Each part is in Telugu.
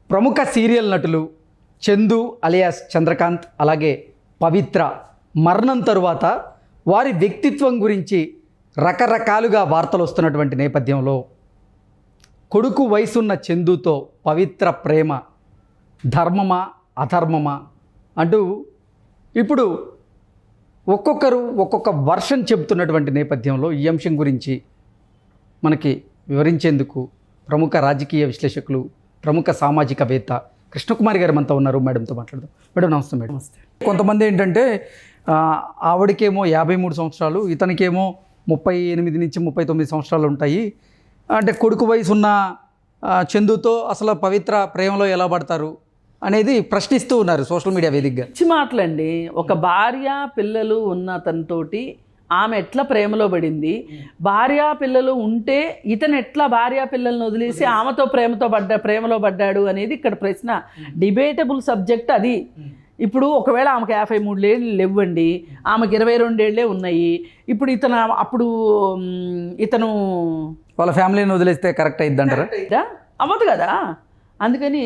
ప్రముఖ సీరియల్ నటులు చందు అలియాస్ చంద్రకాంత్ అలాగే పవిత్ర మరణం తరువాత వారి వ్యక్తిత్వం గురించి రకరకాలుగా వార్తలు వస్తున్నటువంటి నేపథ్యంలో కొడుకు వయసున్న చందుతో పవిత్ర ప్రేమ ధర్మమా అధర్మమా అంటూ ఇప్పుడు ఒక్కొక్కరు ఒక్కొక్క వర్షన్ చెబుతున్నటువంటి నేపథ్యంలో ఈ అంశం గురించి మనకి వివరించేందుకు ప్రముఖ రాజకీయ విశ్లేషకులు ప్రముఖ సామాజికవేత్త కృష్ణకుమారి గారు మనతో ఉన్నారు. మేడంతో మాట్లాడదాం. మేడం నమస్తే. మేడం నమస్తే. కొంతమంది ఏంటంటే ఆవిడకేమో 53 సంవత్సరాలు, ఇతనికేమో 38 నుంచి 39 సంవత్సరాలు ఉంటాయి. అంటే కొడుకు వయసు ఉన్న చందుతో అసలు పవిత్ర ప్రేమలో ఎలా పడతారు అనేది ప్రశ్నిస్తూ ఉన్నారు సోషల్ మీడియా వేదికగా. పిచ్చి మాటలండి. ఒక భార్య పిల్లలు ఉన్న తనతోటి ఆమె ఎట్లా ప్రేమలో పడింది, భార్య పిల్లలు ఉంటే ఇతను ఎట్లా భార్య పిల్లలను వదిలేసి ఆమెతో ప్రేమలో పడ్డాడు అనేది ఇక్కడ ప్రశ్న. డిబేటబుల్ సబ్జెక్ట్ అది. ఇప్పుడు ఒకవేళ ఆమెకు 53 ఏళ్ళు లేవండి, ఆమెకు 22 ఏళ్ళే ఉన్నాయి. ఇప్పుడు ఇతను వాళ్ళ ఫ్యామిలీని వదిలేస్తే కరెక్ట్ అయ్యిద్ది అంటారా? అవ్వదు కదా. అందుకని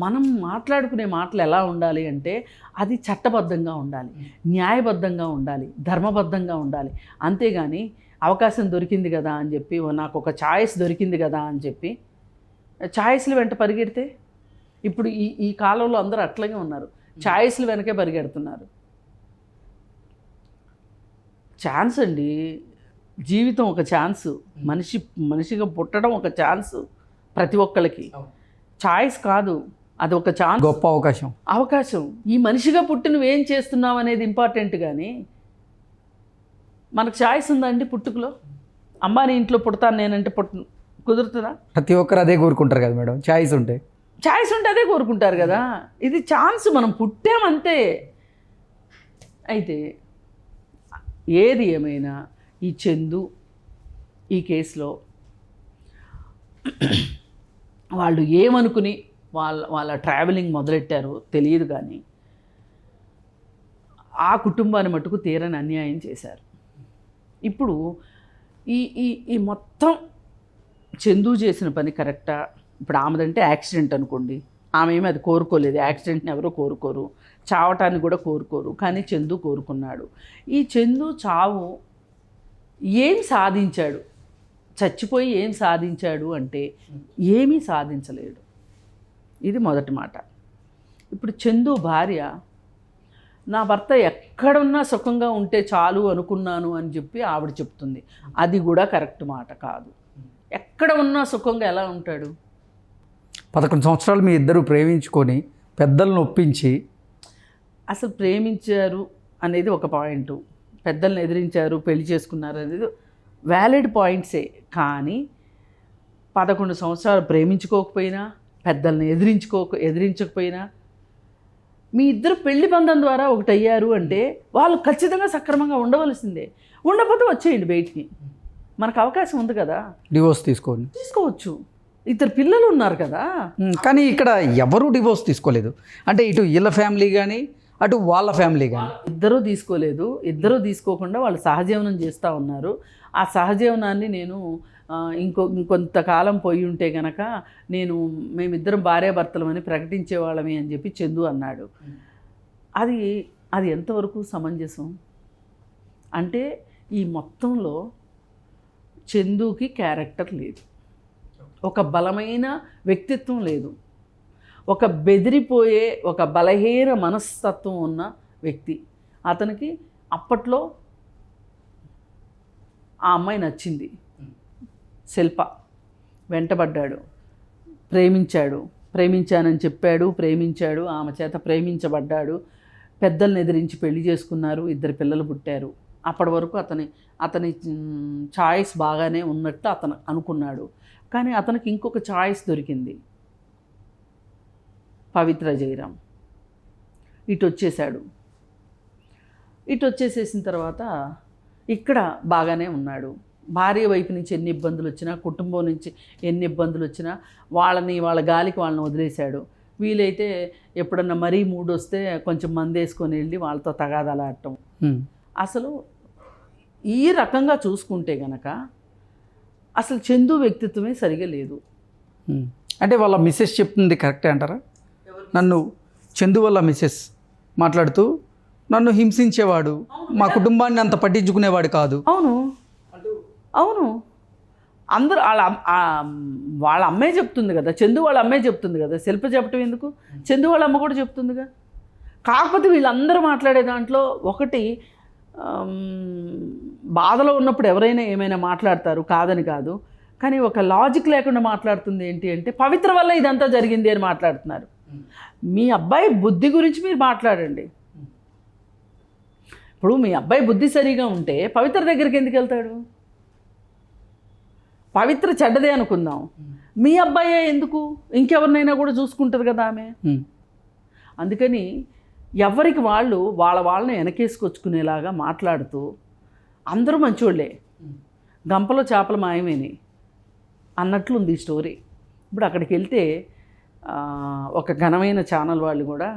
మనం మాట్లాడుకునే మాటలు ఎలా ఉండాలి అంటే అది చట్టబద్ధంగా ఉండాలి, న్యాయబద్ధంగా ఉండాలి, ధర్మబద్ధంగా ఉండాలి. అంతేగాని అవకాశం దొరికింది కదా అని చెప్పి, నాకు ఒక ఛాయిస్ దొరికింది కదా అని చెప్పి ఛాయిస్లు వెంట పరిగెడితే ఇప్పుడు ఈ కాలంలో అందరూ అట్లాగే ఉన్నారు. ఛాయిస్లు వెనకే పరిగెడుతున్నారు. ఛాన్స్ అండి, జీవితం ఒక ఛాన్సు. మనిషిగా పుట్టడం ఒక ఛాన్సు ప్రతి ఒక్కరికి. ఛాయిస్ కాదు, అది ఒక ఛాన్స్, గొప్ప అవకాశం. ఈ మనిషిగా పుట్టి నువ్వేం చేస్తున్నావు అనేది ఇంపార్టెంట్. కానీ మనకు ఛాయిస్ ఉందండి పుట్టుకలో? అంబానీ ఇంట్లో పుడతాను నేనంటే కుదురుతుందా? ప్రతి ఒక్కరు అదే కోరుకుంటారు కదా మేడం. ఛాయిస్ ఉంటే అదే కోరుకుంటారు కదా. ఇది ఛాన్స్, మనం పుట్టామంతే. అయితే ఏది ఏమైనా ఈ చందు ఈ కేసులో వాళ్ళు ఏమనుకుని వాళ్ళ ట్రావెలింగ్ మొదలెట్టారో తెలియదు. కానీ ఆ కుటుంబాన్ని మటుకు తీరని అన్యాయం చేశారు. ఇప్పుడు ఈ మొత్తం చందు చేసిన పని కరెక్టా? ఇప్పుడు ఆమెదంటే యాక్సిడెంట్ అనుకోండి, ఆమె ఏమి అది కోరుకోలేదు. యాక్సిడెంట్ని ఎవరో కోరుకోరు, చావటాన్ని కూడా కోరుకోరు. కానీ చందు కోరుకున్నాడు. ఈ చందు చావు ఏం సాధించాడు? చచ్చిపోయి ఏం సాధించాడు అంటే ఏమీ సాధించలేడు. ఇది మొదటి మాట. ఇప్పుడు చందు భార్య, నా భర్త ఎక్కడున్నా సుఖంగా ఉంటే చాలు అనుకున్నాను అని చెప్పి ఆవిడ చెప్తుంది. అది కూడా కరెక్ట్ మాట కాదు. ఎక్కడ ఉన్నా సుఖంగా ఎలా ఉంటాడు? 11 సంవత్సరాలు మీ ఇద్దరు ప్రేమించుకొని పెద్దలను ఒప్పించి, అసలు ప్రేమించారు అనేది ఒక పాయింట్, పెద్దలను ఎదిరించారు, పెళ్లి చేసుకున్నారు అనేది వ్యాలిడ్ పాయింట్సే. కానీ 11 సంవత్సరాలు ప్రేమించుకోకపోయినా, పెద్దల్ని ఎదిరించకపోయినా, మీ ఇద్దరు పెళ్లి బంధం ద్వారా ఒకటయ్యారు అంటే వాళ్ళు ఖచ్చితంగా సక్రమంగా ఉండవలసిందే. ఉండకపోతే వచ్చేయండి బయటికి, మనకు అవకాశం ఉంది కదా. డివోర్స్ తీసుకోవచ్చు. ఇద్దరు పిల్లలు ఉన్నారు కదా. కానీ ఇక్కడ ఎవరు డివోర్స్ తీసుకోలేదు. అంటే ఇటు వీళ్ళ ఫ్యామిలీ కానీ అటు వాళ్ళ ఫ్యామిలీ కానీ ఇద్దరూ తీసుకోలేదు. ఇద్దరూ తీసుకోకుండా వాళ్ళు సహజీవనం చేస్తూ ఉన్నారు. ఆ సహజీవనాన్ని నేను ఇంకొంతకాలం పోయి ఉంటే కనుక మేమిద్దరం భార్యాభర్తలమని ప్రకటించేవాళ్ళమే అని చెప్పి చందు అన్నాడు. అది ఎంతవరకు సమంజసం? అంటే ఈ మొత్తంలో చందుకి క్యారెక్టర్ లేదు, ఒక బలమైన వ్యక్తిత్వం లేదు, ఒక బెదిరిపోయే ఒక బలహీన మనస్తత్వం ఉన్న వ్యక్తి. అతనికి అప్పట్లో ఆ అమ్మాయి నచ్చింది, శిల్ప, వెంటబడ్డాడు, ప్రేమించానని చెప్పాడు, ప్రేమించాడు, ఆమె చేత ప్రేమించబడ్డాడు, పెద్దల్ని ఎదిరించి పెళ్లి చేసుకున్నారు, 2 పిల్లలు పుట్టారు. అప్పటి వరకు అతని ఛాయిస్ బాగానే ఉన్నట్టు అతను అనుకున్నాడు. కానీ అతనికి ఇంకొక ఛాయిస్ దొరికింది, పవిత్ర జయరాం. ఇటు వచ్చేసేసిన తర్వాత ఇక్కడ బాగానే ఉన్నాడు. భార్య వైపు నుంచి ఎన్ని ఇబ్బందులు వచ్చినా, కుటుంబం నుంచి ఎన్ని ఇబ్బందులు వచ్చినా వాళ్ళ గాలికి వాళ్ళని వదిలేశాడు. వీలైతే ఎప్పుడన్నా మరీ మూడు వస్తే కొంచెం మందేసుకొని వెళ్ళి వాళ్ళతో తగాదలాడటం. అసలు ఈ రకంగా చూసుకుంటే గనక అసలు చందు వ్యక్తిత్వమే సరిగా లేదు. అంటే వాళ్ళ మిస్సెస్ చెప్తుంది కరెక్టే అంటారా? నన్ను చందు వాళ్ళ మిస్సెస్ మాట్లాడుతూ నన్ను హింసించేవాడు, మా కుటుంబాన్ని అంత పట్టించుకునేవాడు కాదు. అవును అవును అందరూ వాళ్ళ అమ్మే చెప్తుంది కదా, చందు వాళ్ళ అమ్మే చెప్తుంది కదా, శిల్ప చెప్పటం ఎందుకు, చందు వాళ్ళ అమ్మ కూడా చెప్తుందిగా. కాకపోతే వీళ్ళందరూ మాట్లాడే దాంట్లో ఒకటి, బాధలో ఉన్నప్పుడు ఎవరైనా ఏమైనా మాట్లాడతారు, కాదని కాదు, కానీ ఒక లాజిక్ లేకుండా మాట్లాడుతుంది. ఏంటి అంటే పవిత్ర వల్ల ఇదంతా జరిగింది అని మాట్లాడుతున్నారు. మీ అబ్బాయి బుద్ధి గురించి మీరు మాట్లాడండి. ఇప్పుడు మీ అబ్బాయి బుద్ధి సరిగా ఉంటే పవిత్ర దగ్గరికి ఎందుకు వెళ్తాడు? పవిత్ర చెడ్డదే అనుకుందాం, మీ అబ్బాయే ఎందుకు, ఇంకెవరినైనా కూడా చూసుకుంటుంది కదా ఆమె. అందుకని ఎవరికి వాళ్ళు వాళ్ళని వెనకేసుకొచ్చుకునేలాగా మాట్లాడుతూ అందరూ మంచోళ్ళే, గంపలో చేపల మాయమేని అన్నట్లుంది ఈ స్టోరీ. ఇప్పుడు అక్కడికి వెళ్తే ఒక ఘనమైన ఛానల్ వాళ్ళు కూడా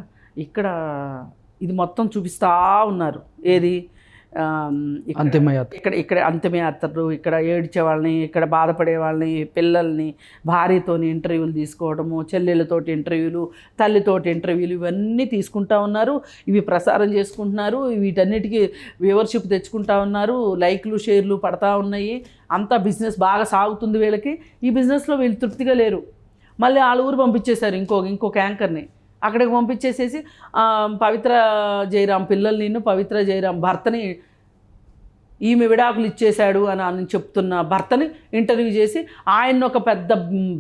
ఇక్కడ ఇది మొత్తం చూపిస్తూ ఉన్నారు. ఏది ఇక్కడ అంతిమయాత్రలు, ఇక్కడ ఏడ్చే వాళ్ళని, ఇక్కడ బాధపడే వాళ్ళని, పిల్లల్ని, భార్యతోని ఇంటర్వ్యూలు తీసుకోవడము, చెల్లెళ్ళతోటి ఇంటర్వ్యూలు, తల్లితోటి ఇంటర్వ్యూలు, ఇవన్నీ తీసుకుంటా ఉన్నారు. ఇవి ప్రసారం చేసుకుంటున్నారు, వీటన్నిటికీ వ్యూవర్షిప్ తెచ్చుకుంటా ఉన్నారు, లైక్లు షేర్లు పడతా ఉన్నాయి. అంతా బిజినెస్ బాగా సాగుతుంది వీళ్ళకి. ఈ బిజినెస్లో వీళ్ళు తృప్తిగా లేరు. మళ్ళీ వాళ్ళ ఊరు పంపించేశారు ఇంకొక యాంకర్ని. అక్కడికి పంపించేసేసి పవిత్ర జయరాం పిల్లల్ని, పవిత్ర జయరాం భర్తని, ఈమె విడాకులు ఇచ్చేశాడు అని చెప్తున్న భర్తని ఇంటర్వ్యూ చేసి ఆయన్ని ఒక పెద్ద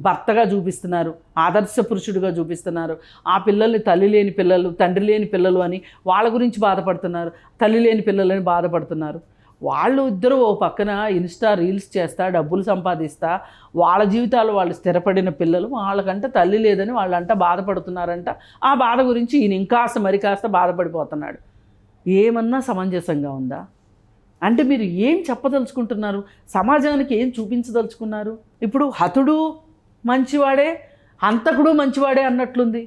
భర్తగా చూపిస్తున్నారు, ఆదర్శ పురుషుడిగా చూపిస్తున్నారు. ఆ పిల్లల్ని తల్లి లేని పిల్లలు, తండ్రి లేని పిల్లలు అని వాళ్ళ గురించి బాధపడుతున్నారు, తల్లి లేని పిల్లలని బాధపడుతున్నారు. వాళ్ళు ఇద్దరు ఓ పక్కన ఇన్స్టా రీల్స్ చేస్తా, డబ్బులు సంపాదిస్తా, వాళ్ళ జీవితాలు వాళ్ళు స్థిరపడిన పిల్లలు, వాళ్ళకంటే తల్లి లేదని వాళ్ళంట బాధపడుతున్నారంట. ఆ బాధ గురించి ఈయన ఇంకాస్త మరి కాస్త బాధపడిపోతున్నాడు. ఏమన్నా సమంజసంగా ఉందా? అంటే మీరు ఏం చెప్పదలుచుకుంటున్నారు? సమాజానికి ఏం చూపించదలుచుకున్నారు? ఇప్పుడు హతుడు మంచివాడే, హంతకుడు మంచివాడే అన్నట్లుంది.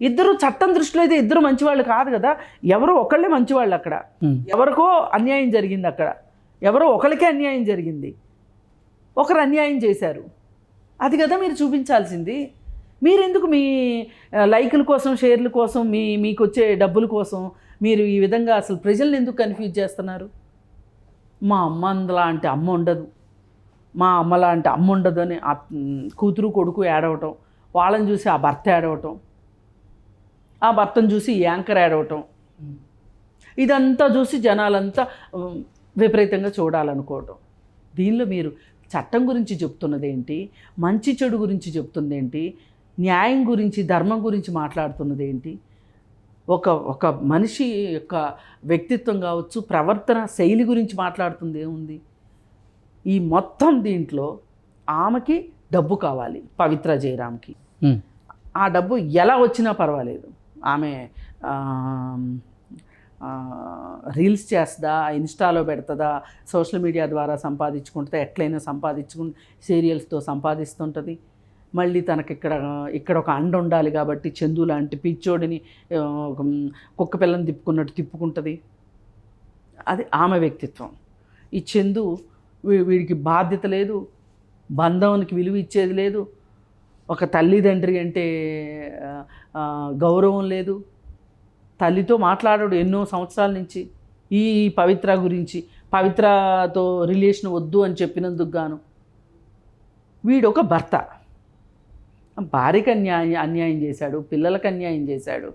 ఇద్దరు చట్టం దృష్టిలో అయితే ఇద్దరు మంచివాళ్ళు కాదు కదా, ఎవరో ఒకళ్ళే మంచివాళ్ళు. అక్కడ ఎవరికో అన్యాయం జరిగింది, అక్కడ ఎవరో ఒకరికే అన్యాయం జరిగింది, ఒకరు అన్యాయం చేశారు. అది కదా మీరు చూపించాల్సింది. మీరెందుకు మీ లైకుల కోసం, షేర్ల కోసం, మీకు వచ్చే డబ్బుల కోసం మీరు ఈ విధంగా అసలు ప్రజల్ని ఎందుకు కన్ఫ్యూజ్ చేస్తున్నారు? మా అమ్మ లాంటి అమ్మ ఉండదు, మా అమ్మ లాంటి అమ్మ ఉండదు అని ఆ కూతురు కొడుకు ఏడవటం, వాళ్ళని చూసి ఆ భర్త ఏడవటం, ఆ భర్తను చూసి యాంకర్ ఏడవటం, ఇదంతా చూసి జనాలంతా విపరీతంగా చూడాలనుకోవటం. దీనిలో మీరు చట్టం గురించి చెప్తున్నది ఏంటి, మంచి చెడు గురించి చెప్తుంది ఏంటి, న్యాయం గురించి, ధర్మం గురించి మాట్లాడుతున్నది ఏంటి? ఒక మనిషి యొక్క వ్యక్తిత్వం కావచ్చు, ప్రవర్తన శైలి గురించి మాట్లాడుతుంది ఏముంది? ఈ మొత్తం దీంట్లో ఆమెకి డబ్బు కావాలి, పవిత్ర జయరాంకి. ఆ డబ్బు ఎలా వచ్చినా పర్వాలేదు, ఆమె రీల్స్ చేస్తుందా, ఇన్స్టాలో పెడుతుందా, సోషల్ మీడియా ద్వారా సంపాదించుకుంటుందా, ఎట్లయినా సీరియల్స్తో సంపాదిస్తుంటుంది. మళ్ళీ తనకి ఇక్కడ ఒక అండ ఉండాలి కాబట్టి చందు లాంటి పిచ్చోడిని కుక్క పిల్లని తిప్పుకున్నట్టు తిప్పుకుంటుంది. అది ఆమె వ్యక్తిత్వం. ఈ చందు వీడికి బాధ్యత లేదు, బంధానికి విలువ ఇచ్చేది లేదు, ఒక తల్లిదండ్రి అంటే గౌరవం లేదు, తల్లితో మాట్లాడాడు ఎన్నో సంవత్సరాల నుంచి. ఈ పవిత్ర గురించి, పవిత్రతో రిలేషన్ వద్దు అని చెప్పినందుకు గాను వీడు ఒక భర్త, భార్యకి అన్యాయం చేశాడు, పిల్లలకు అన్యాయం చేశాడు.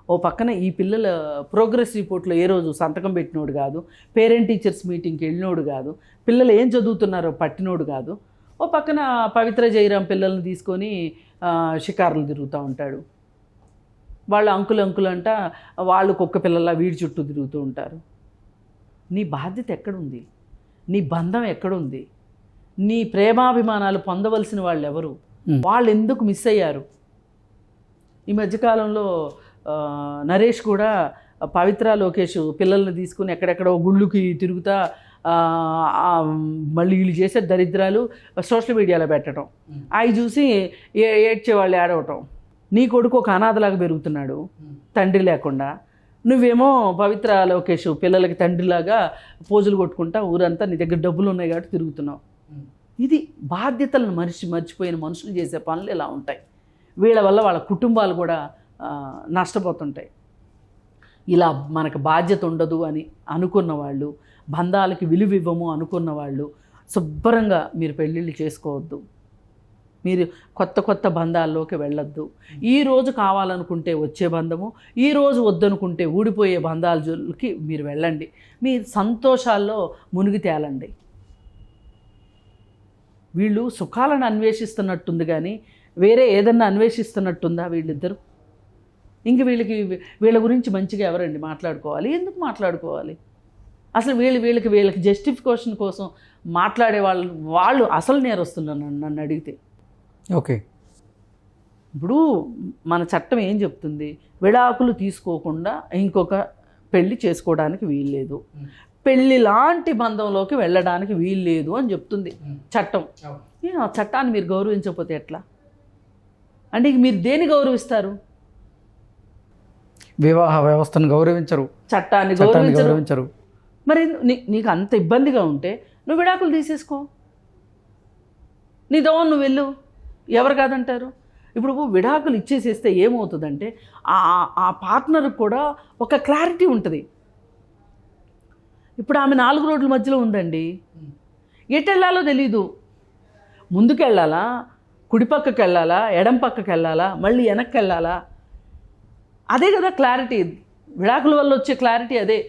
ఓ పక్కన ఈ పిల్లల ప్రోగ్రెస్ రిపోర్ట్లో ఏ రోజు సంతకం పెట్టినోడు కాదు, పేరెంట్ టీచర్స్ మీటింగ్కి వెళ్ళినోడు కాదు, పిల్లలు ఏం చదువుతున్నారో పట్టినోడు కాదు. ఓ పక్కన పవిత్ర జయరాం పిల్లల్ని తీసుకొని షికారులు తిరుగుతూ ఉంటాడు. వాళ్ళు అంకులు అంట, వాళ్ళు కుక్క పిల్లల్లా వీడి చుట్టూ తిరుగుతూ ఉంటారు. నీ బాధ్యత ఎక్కడుంది? నీ బంధం ఎక్కడుంది? నీ ప్రేమాభిమానాలు పొందవలసిన వాళ్ళు ఎవరు? వాళ్ళు ఎందుకు మిస్ అయ్యారు? ఈ మధ్యకాలంలో నరేష్ కూడా పవిత్ర లోకేష్ పిల్లల్ని తీసుకుని ఎక్కడెక్కడో గుళ్ళుకి తిరుగుతా మళ్ళీ వీళ్ళు చేసే దరిద్రాలు సోషల్ మీడియాలో పెట్టడం, అవి చూసి ఏడ్చే వాళ్ళు ఏడవటం. నీ కొడుకు ఒక అనాథలాగా పెరుగుతున్నాడు తండ్రి లేకుండా, నువ్వేమో పవిత్ర లోకేష్ పిల్లలకి తండ్రిలాగా పోజులు కొట్టుకుంటా ఊరంతా నీ దగ్గర డబ్బులు ఉన్నాయి కాబట్టి తిరుగుతున్నావు. ఇది బాధ్యతలను మర్చిపోయిన మనుషులు చేసే పనులు ఇలా ఉంటాయి. వీళ్ళ వల్ల వాళ్ళ కుటుంబాలు కూడా నష్టపోతుంటాయి. ఇలా మనకు బాధ్యత ఉండదు అని అనుకున్న వాళ్ళు, బంధాలకి విలువ ఇవ్వము అనుకున్న వాళ్ళు శుభ్రంగా మీరు పెళ్ళిళ్ళు చేసుకోవద్దు. మీరు కొత్త బంధాల్లోకి వెళ్ళొద్దు. ఈరోజు కావాలనుకుంటే వచ్చే బంధము, ఈరోజు వద్దనుకుంటే ఊడిపోయే బంధాలకి మీరు వెళ్ళండి. మీ సంతోషాల్లో మునిగి తేలండి. వీళ్ళు సుఖాలను అన్వేషిస్తున్నట్టుంది కానీ వేరే ఏదన్నా అన్వేషిస్తున్నట్టుందా వీళ్ళిద్దరు? ఇంక వీళ్ళ గురించి మంచిగా ఎవరండి మాట్లాడుకోవాలి? ఎందుకు మాట్లాడుకోవాలి? అసలు వీళ్ళకి జస్టిఫికేషన్ కోసం మాట్లాడే వాళ్ళు అసలు నేరస్తున్నారు నన్ను అడిగితే. ఓకే. ఇప్పుడు మన చట్టం ఏం చెప్తుంది? విడాకులు తీసుకోకుండా ఇంకొక పెళ్లి చేసుకోవడానికి వీల్లేదు, పెళ్ళి లాంటి బంధంలోకి వెళ్ళడానికి వీల్లేదు అని చెప్తుంది చట్టం. ఆ చట్టాన్ని మీరు గౌరవించకపోతే ఎట్లా? అంటే మీరు దేన్ని గౌరవిస్తారు? వివాహ వ్యవస్థను గౌరవించరు, చట్టాన్ని గౌరవించరు. మరి నీకు అంత ఇబ్బందిగా ఉంటే నువ్వు విడాకులు తీసేసుకో, నీ దోవను నువ్వు వెళ్ళు, ఎవరు కాదంటారు? ఇప్పుడు విడాకులు ఇచ్చేసేస్తే ఏమవుతుందంటే ఆ పార్ట్నర్కి కూడా ఒక క్లారిటీ ఉంటుంది. ఇప్పుడు ఆమె 4 రోడ్ల మధ్యలో ఉందండి, ఎటు వెళ్ళాలో తెలీదు. ముందుకు వెళ్ళాలా, కుడి పక్కకి వెళ్ళాలా, ఎడం పక్కకి వెళ్ళాలా, మళ్ళీ వెనక్కి వెళ్ళాలా? అదే కదా క్లారిటీ. విడాకుల వల్ల వచ్చే క్లారిటీ అదే.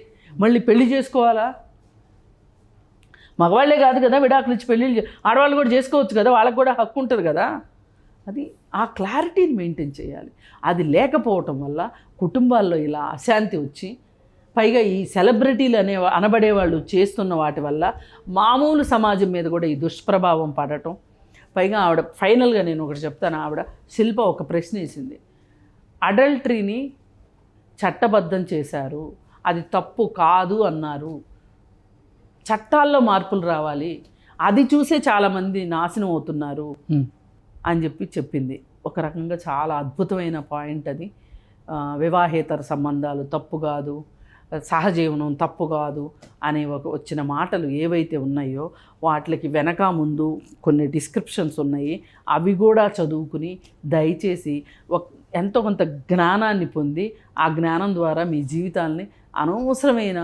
మళ్ళీ పెళ్లి చేసుకోవాలా? మగవాళ్ళే కాదు కదా విడాకులు ఇచ్చి పెళ్ళిళ్ళు, ఆడవాళ్ళు కూడా చేసుకోవచ్చు కదా, వాళ్ళకు కూడా హక్కు ఉంటుంది కదా. అది ఆ క్లారిటీని మెయింటైన్ చేయాలి. అది లేకపోవటం వల్ల కుటుంబాల్లో ఇలా అశాంతి వచ్చి, పైగా ఈ సెలబ్రిటీలు అనబడేవాళ్ళు చేస్తున్న వాటి వల్ల మామూలు సమాజం మీద కూడా ఈ దుష్ప్రభావం పడటం. పైగా ఆవిడ ఫైనల్గా నేను ఒకటి చెప్తాను. ఆవిడ శిల్ప ఒక ప్రశ్న వేసింది, అడల్టరీని చట్టబద్ధం చేశారు, అది తప్పు కాదు అన్నారు, చట్టాల్లో మార్పులు రావాలి, అది చూసే చాలామంది నాశనం అవుతున్నారు అని చెప్పింది. ఒక రకంగా చాలా అద్భుతమైన పాయింట్ అది. వివాహేతర సంబంధాలు తప్పు కాదు, సహజీవనం తప్పు కాదు అనే వచ్చిన మాటలు ఏవైతే ఉన్నాయో వాటికి వెనక ముందు కొన్ని డిస్క్రిప్షన్స్ ఉన్నాయి. అవి కూడా చదువుకుని దయచేసి ఎంతో కొంత జ్ఞానాన్ని పొంది ఆ జ్ఞానం ద్వారా మీ జీవితాల్ని అనవసరమైన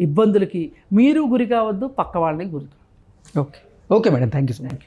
ఇబ్బందులకి మీరు గురి కావద్దు, పక్క వాళ్ళని గురి కావద్దు. Okay madam, thank you so much.